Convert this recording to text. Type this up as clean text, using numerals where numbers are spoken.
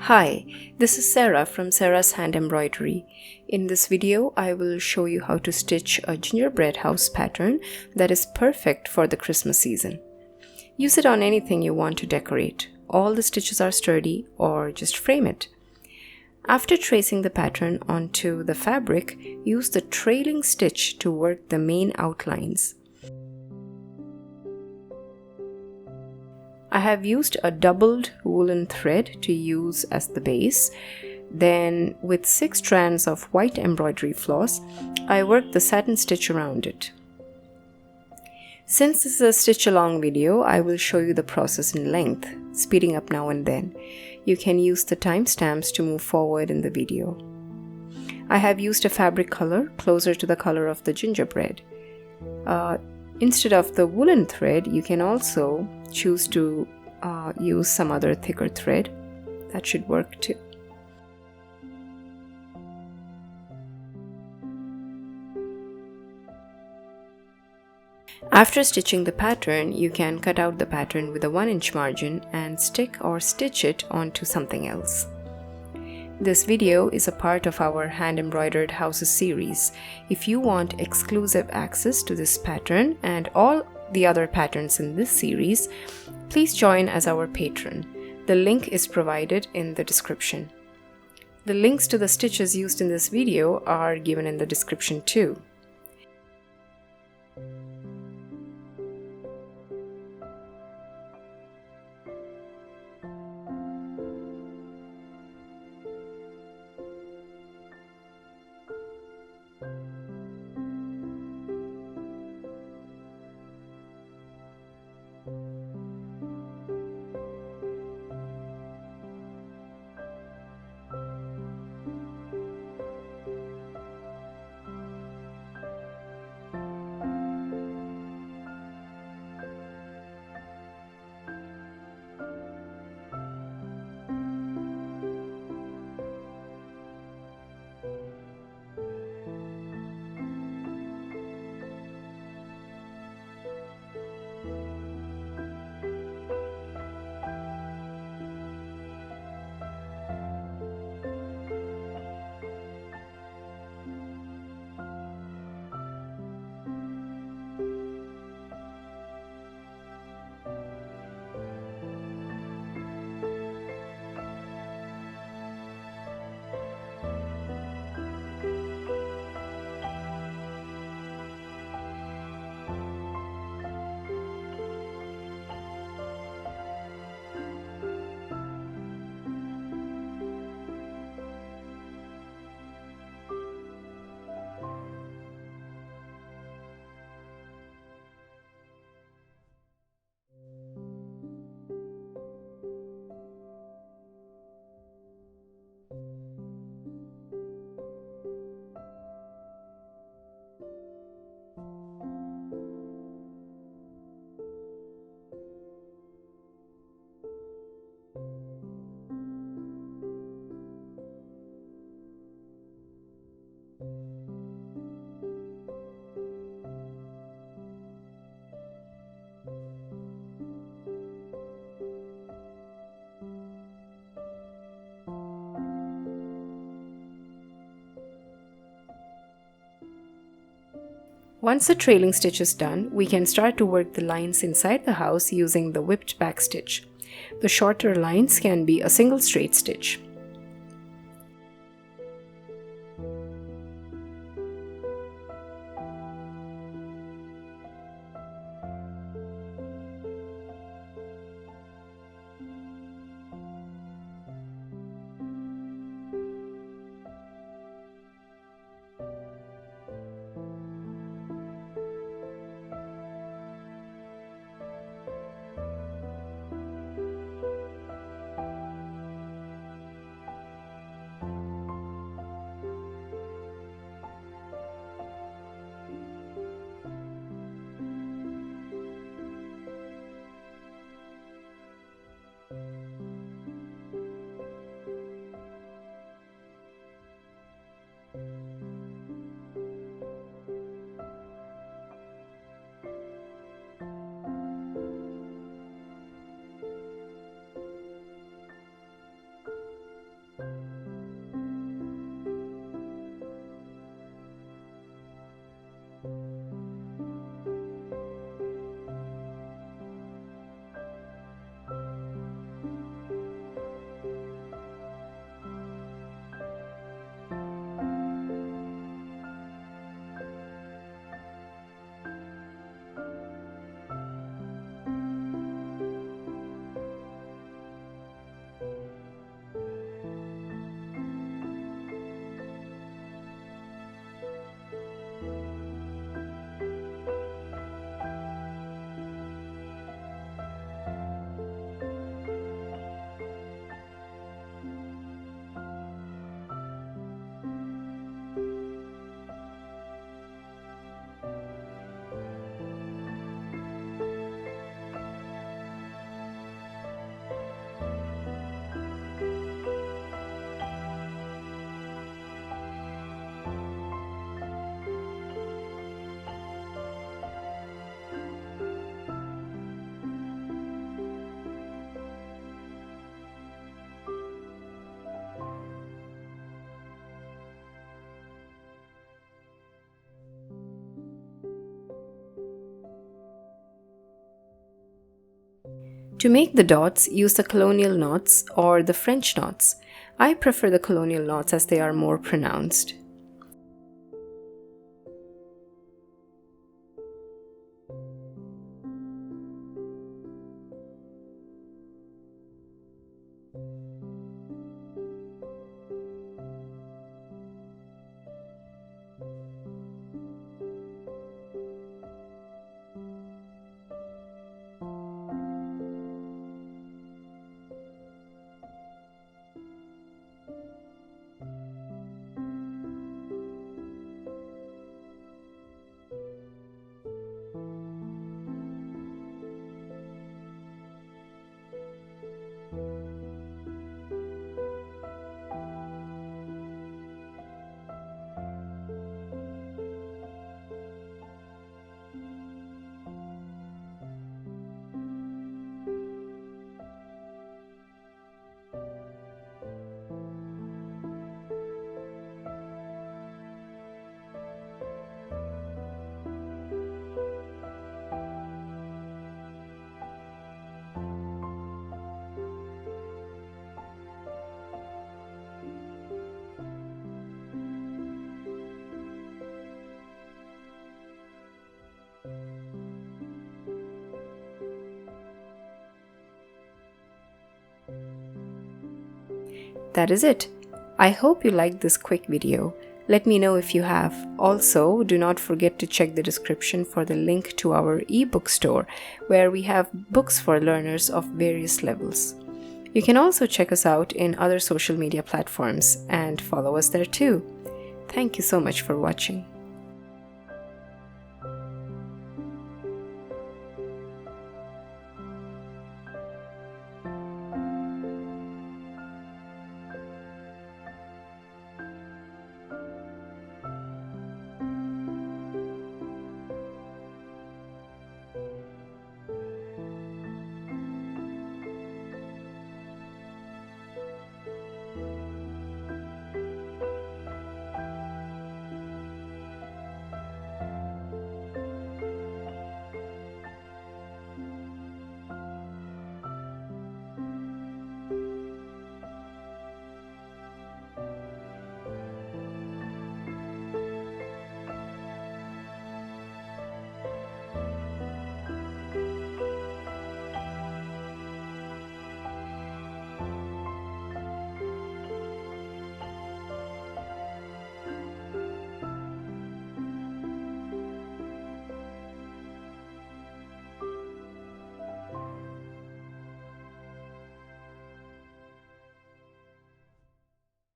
Hi, this is Sarah from Sarah's Hand Embroidery. In this video, I will show you how to stitch a gingerbread house pattern that is perfect for the Christmas season. Use it on anything you want to decorate. All the stitches are sturdy, or just frame it. After tracing the pattern onto the fabric, use the trailing stitch to work the main outlines. I have used a doubled woolen thread to use as the base. Then, with 6 strands of white embroidery floss, I worked the satin stitch around it. Since this is a stitch along video, I will show you the process in length, speeding up now and then. You can use the timestamps to move forward in the video. I have used a fabric color closer to the color of the gingerbread. Instead of the woolen thread, you can also choose to use some other thicker thread. That should work too. After stitching the pattern, you can cut out the pattern with a 1-inch margin and stick or stitch it onto something else. This video is a part of our Hand Embroidered Houses series. If you want exclusive access to this pattern and all the other patterns in this series, please join as our patron. The link is provided in the description. The links to the stitches used in this video are given in the description too. Once the trailing stitch is done, we can start to work the lines inside the house using the whipped back stitch. The shorter lines can be a single straight stitch. To make the dots, use the Colonial Knots or the French knots. I prefer the Colonial Knots as they are more pronounced. That is it. I hope you liked this quick video. Let me know if you have. Also, do not forget to check the description for the link to our ebook store, where we have books for learners of various levels. You can also check us out in other social media platforms and follow us there too. Thank you so much for watching.